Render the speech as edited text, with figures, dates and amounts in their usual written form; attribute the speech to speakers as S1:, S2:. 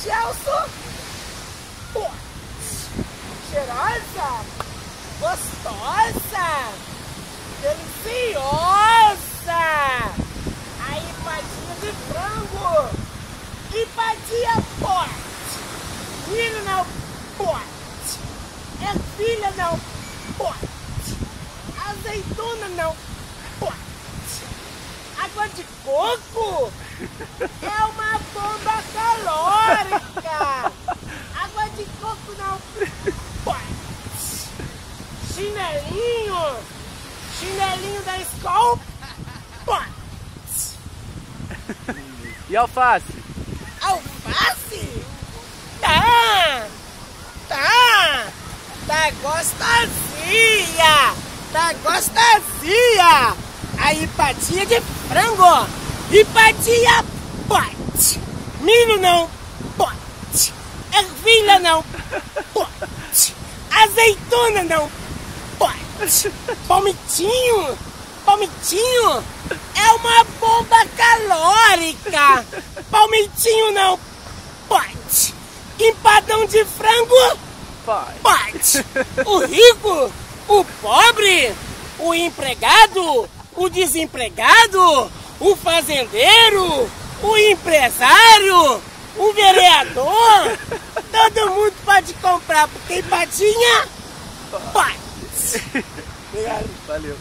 S1: Celso. Cheirosa, gostosa, deliciosa. Aí, empadinha de frango, empadinha forte, milho não pode, ervilha não pode, azeitona não pode, água de coco é uma bomba calórica. Água de coco não pode. Chinelinho da escola pode.
S2: E alface?
S1: Alface? Tá gostosinha. Tá gostosinha. A empadinha de frango. Empadinha pode. Milho não pode. Ervilha não pode. Azeitona não pode. Palmitinho é uma bomba calórica. Palmitinho não pode. Empadão de frango pode. O rico, o pobre, o empregado, o desempregado, o fazendeiro, o empresário, o vereador, todo mundo pode comprar, porque empadinha pode.
S2: Valeu.